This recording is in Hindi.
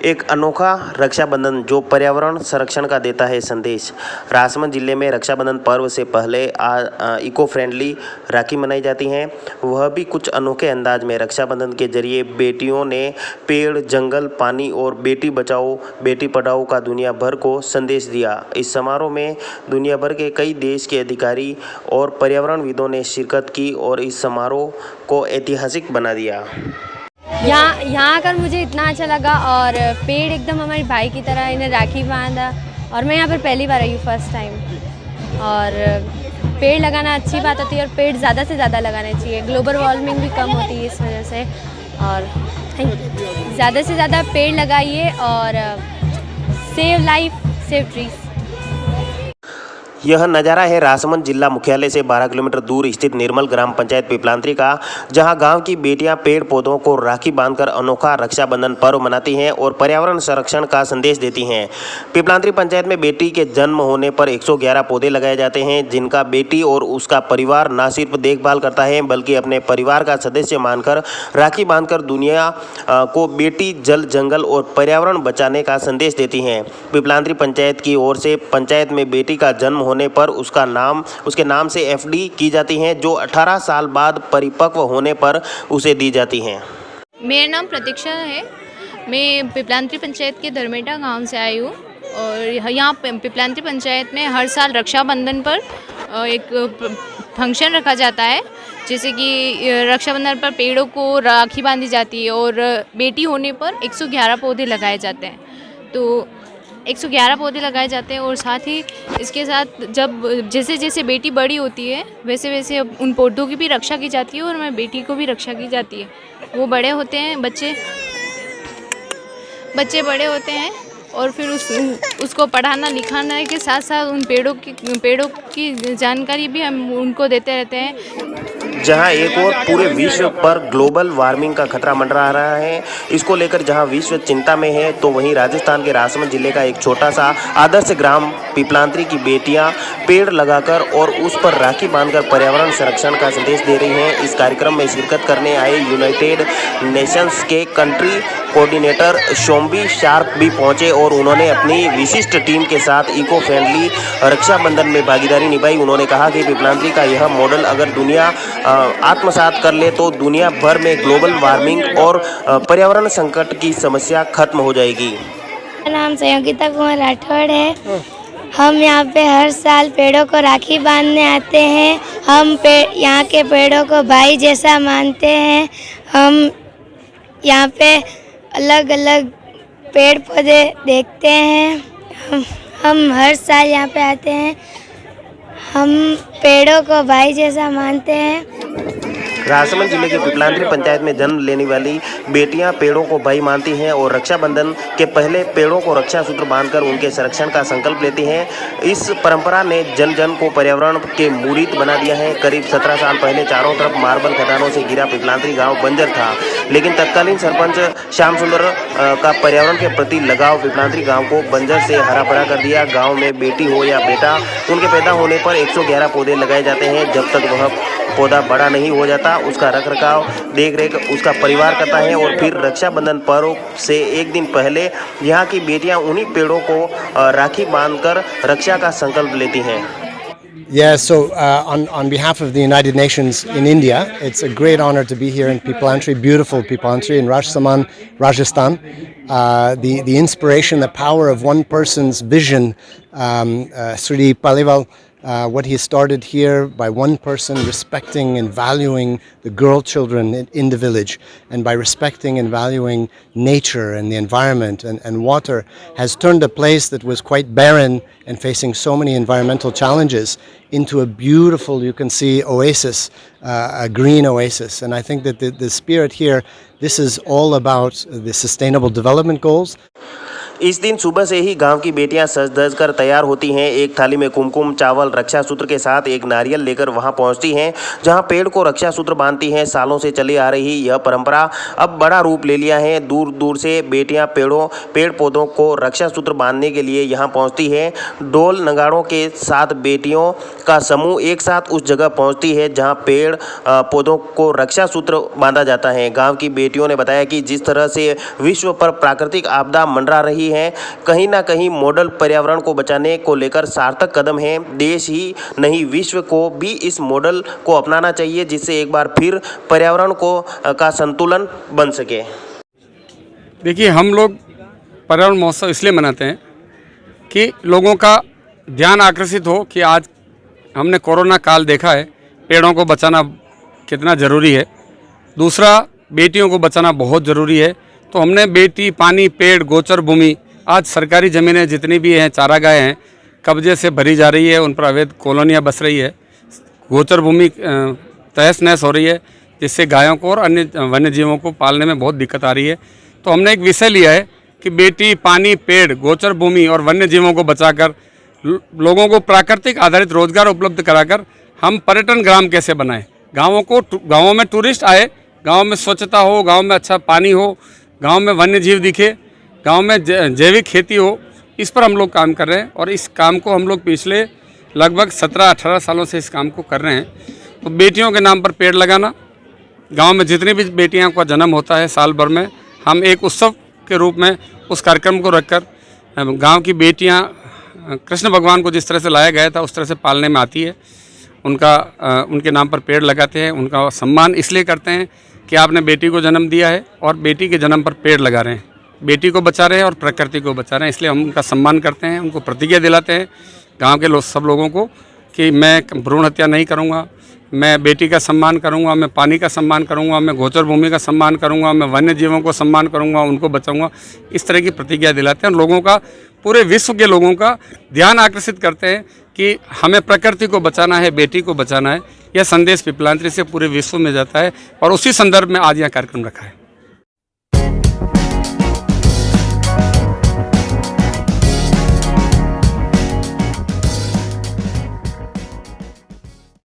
एक अनोखा रक्षाबंधन जो पर्यावरण संरक्षण का देता है संदेश। राजसमंद जिले में रक्षाबंधन पर्व से पहले इको फ्रेंडली राखी मनाई जाती हैं, वह भी कुछ अनोखे अंदाज में। रक्षाबंधन के जरिए बेटियों ने पेड़, जंगल, पानी और बेटी बचाओ बेटी पढ़ाओ का दुनिया भर को संदेश दिया। इस समारोह में दुनिया भर के कई देश के अधिकारी और पर्यावरणविदों ने शिरकत की और इस समारोह को ऐतिहासिक बना दिया। यहाँ आकर मुझे इतना अच्छा लगा और पेड़ एकदम हमारे भाई की तरह इन्हें राखी बांधा और मैं यहाँ पर पहली बार आई हूँ, फर्स्ट टाइम। और पेड़ लगाना अच्छी बात होती है और पेड़ ज़्यादा से ज़्यादा लगाने चाहिए, ग्लोबल वार्मिंग भी कम होती है इस वजह से। और ज़्यादा से ज़्यादा पेड़ लगाइए और सेव लाइफ, सेव ट्रीज। यह नज़ारा है राजसमंद जिला मुख्यालय से 12 किलोमीटर दूर स्थित निर्मल ग्राम पंचायत पिपलांत्री का, जहां गांव की बेटियां पेड़ पौधों को राखी बांधकर अनोखा रक्षाबंधन पर्व मनाती हैं और पर्यावरण संरक्षण का संदेश देती हैं। पिपलांत्री पंचायत में बेटी के जन्म होने पर 111 पौधे लगाए जाते हैं, जिनका बेटी और उसका परिवार न सिर्फ देखभाल करता है बल्कि अपने परिवार का सदस्य मानकर राखी बांधकर दुनिया को बेटी, जल, जंगल और पर्यावरण बचाने का संदेश देती हैं। पिपलांत्री पंचायत की ओर से पंचायत में बेटी का जन्म होने पर उसके नाम से एफडी की जाती हैं, जो 18 साल बाद परिपक्व होने पर उसे दी जाती हैं। मेरा नाम प्रतीक्षा है। मैं पिपलांत्री पंचायत के धर्मेटा गांव से आई हूँ और यहाँ पिपलांत्री पंचायत में हर साल रक्षाबंधन पर एक फंक्शन रखा जाता है, जैसे कि रक्षाबंधन पर पेड़ों को राखी बांधी जाती है और बेटी होने पर 111 पौधे लगाए जाते हैं। तो 111 पौधे लगाए जाते हैं और साथ ही इसके साथ जब जैसे जैसे बेटी बड़ी होती है वैसे वैसे उन पौधों की भी रक्षा की जाती है और मैं बेटी को भी रक्षा की जाती है। वो बड़े होते हैं, बच्चे बड़े होते हैं और फिर उसको पढ़ाना लिखाना के साथ साथ उन पेड़ों की जानकारी भी हम उनको देते रहते हैं। जहां एक और पूरे विश्व पर ग्लोबल वार्मिंग का खतरा मंडरा रहा है, इसको लेकर जहां विश्व चिंता में है, तो वहीं राजस्थान के राजसमंद जिले का एक छोटा सा आदर्श ग्राम पिपलांत्री की बेटियां पेड़ लगाकर और उस पर राखी बांधकर पर्यावरण संरक्षण का संदेश दे रही हैं। इस कार्यक्रम में शिरकत करने आए यूनाइटेड नेशंस के कंट्री कोऑर्डिनेटर शोम्बी शार्प भी पहुंचे और उन्होंने अपनी विशिष्ट टीम के साथ इको फ्रेंडली रक्षाबंधन में भागीदारी निभाई। उन्होंने कहा कि पिपलांत्री का यह मॉडल अगर दुनिया आत्मसात कर ले तो दुनिया भर में ग्लोबल वार्मिंग और पर्यावरण संकट की समस्या खत्म हो जाएगी। मेरा नाम संयोगिता कुमार राठौड़ है। हम यहाँ पे हर साल पेड़ों को राखी बांधने आते हैं। हम यहाँ के पेड़ों को भाई जैसा मानते हैं। हम यहाँ पे अलग अलग पेड़ पौधे देखते हैं। हम हर साल यहाँ पे आते हैं। हम पेड़ों को भाई जैसा मानते हैं। राजसमंद जिले के पिपलांत्री पंचायत में जन्म लेने वाली बेटियां पेड़ों को भाई मानती हैं और रक्षाबंधन के पहले पेड़ों को रक्षा सूत्र बांधकर उनके संरक्षण का संकल्प लेती हैं। इस परंपरा ने जन जन को पर्यावरण के मुरीद बना दिया है। करीब 17 साल पहले चारों तरफ मार्बल खदानों से घिरा पिपलांत्री गांव बंजर था, लेकिन तत्कालीन सरपंच श्याम सुंदर का पर्यावरण के प्रति लगाव पिपलांत्री गाँव को बंजर से हरा भरा कर दिया। गाँव में बेटी हो या बेटा, उनके पैदा होने पर 111 पौधे लगाए जाते हैं। जब तक वह पौधा बड़ा नहीं हो जाता, उसका रखरखाव देख रेख उसका परिवार करता है और फिर रक्षाबंधन पर्व से एक दिन पहले यहाँ की बेटियाँ उन्हीं पेड़ों को राखी बांधकर रक्षा का संकल्प लेती हैं। Yeah, so on behalf of the United Nations in India, it's a great honor to be here in Piplantri, beautiful Piplantri in Rajasthan, Rajasthan. The inspiration, the power of one person's vision, Sri Paliwal, what he started here by one person respecting and valuing the girl children in the village, and by respecting and valuing nature and the environment and water, has turned a place that was quite barren and facing so many environmental challenges into a beautiful, you can see, oasis, a green oasis. And I think that the spirit here, this is all about the Sustainable Development Goals. इस दिन सुबह से ही गांव की बेटियां सज धज कर तैयार होती हैं। एक थाली में कुमकुम, चावल, रक्षा सूत्र के साथ एक नारियल लेकर वहां पहुंचती हैं, जहां पेड़ को रक्षा सूत्र बांधती हैं। सालों से चली आ रही यह परंपरा अब बड़ा रूप ले लिया है। दूर दूर से बेटियां पेड़ पौधों को रक्षा सूत्र बांधने के लिए यहां पहुंचती है। ढोल नगाड़ों के साथ बेटियों का समूह एक साथ उस जगह पहुंचती है जहां पेड़ पौधों को रक्षा सूत्र बांधा जाता है। गाँव की बेटियों ने बताया कि जिस तरह से विश्व पर प्राकृतिक आपदा मंडरा रही है, कहीं ना कहीं मॉडल पर्यावरण को बचाने को लेकर सार्थक कदम है। देश ही नहीं, विश्व को भी इस मॉडल को अपनाना चाहिए, जिससे एक बार फिर पर्यावरण का संतुलन बन सके। देखिए, हम लोग पर्यावरण महोत्सव इसलिए मनाते हैं कि लोगों का ध्यान आकर्षित हो कि आज हमने कोरोना काल देखा है, पेड़ों को बचाना कितना ज़रूरी है। दूसरा, बेटियों को बचाना बहुत ज़रूरी है। तो हमने बेटी, पानी, पेड़, गोचर भूमि, आज सरकारी ज़मीनें जितनी भी हैं, चारागाहें हैं, कब्जे से भरी जा रही है, उन पर अवैध कॉलोनियाँ बस रही है, गोचर भूमि तहस नहस हो रही है, जिससे गायों को और अन्य वन्य जीवों को पालने में बहुत दिक्कत आ रही है। तो हमने एक विषय लिया है कि बेटी, पानी, पेड़, गोचर भूमि और वन्य जीवों को बचाकर लोगों को प्राकृतिक आधारित रोजगार उपलब्ध कराकर हम पर्यटन ग्राम कैसे बनाएं। गाँवों में टूरिस्ट आए, गाँव में स्वच्छता हो, गाँव में अच्छा पानी हो, गांव में वन्य जीव दिखे, गांव में जैविक खेती हो, इस पर हम लोग काम कर रहे हैं। और इस काम को हम लोग पिछले लगभग 17-18 सालों से इस काम को कर रहे हैं। तो बेटियों के नाम पर पेड़ लगाना, गांव में जितनी भी बेटियों का जन्म होता है साल भर में, हम एक उत्सव के रूप में उस कार्यक्रम को रखकर गांव की बेटियां कृष्ण भगवान को जिस तरह से लाया गया था उस तरह से पालने में आती है। उनके नाम पर पेड़ लगाते हैं, उनका सम्मान इसलिए करते हैं कि आपने बेटी को जन्म दिया है और बेटी के जन्म पर पेड़ लगा रहे हैं, बेटी को बचा रहे हैं और प्रकृति को बचा रहे हैं। इसलिए हम उनका सम्मान करते हैं, उनको प्रतिज्ञा दिलाते हैं गांव के सब लोगों को कि मैं भ्रूण हत्या नहीं करूंगा, मैं बेटी का सम्मान करूंगा, मैं पानी का सम्मान करूंगा, मैं गोचर भूमि का सम्मान करूंगा, मैं वन्य जीवों को सम्मान करूंगा, उनको बचाऊंगा। इस तरह की प्रतिज्ञा दिलाते हैं और लोगों का, पूरे विश्व के लोगों का ध्यान आकर्षित करते हैं कि हमें प्रकृति को बचाना है, बेटी को बचाना है। यह संदेश पिपलांत्री से पूरे विश्व में जाता है और उसी संदर्भ में आज यह कार्यक्रम रखा है।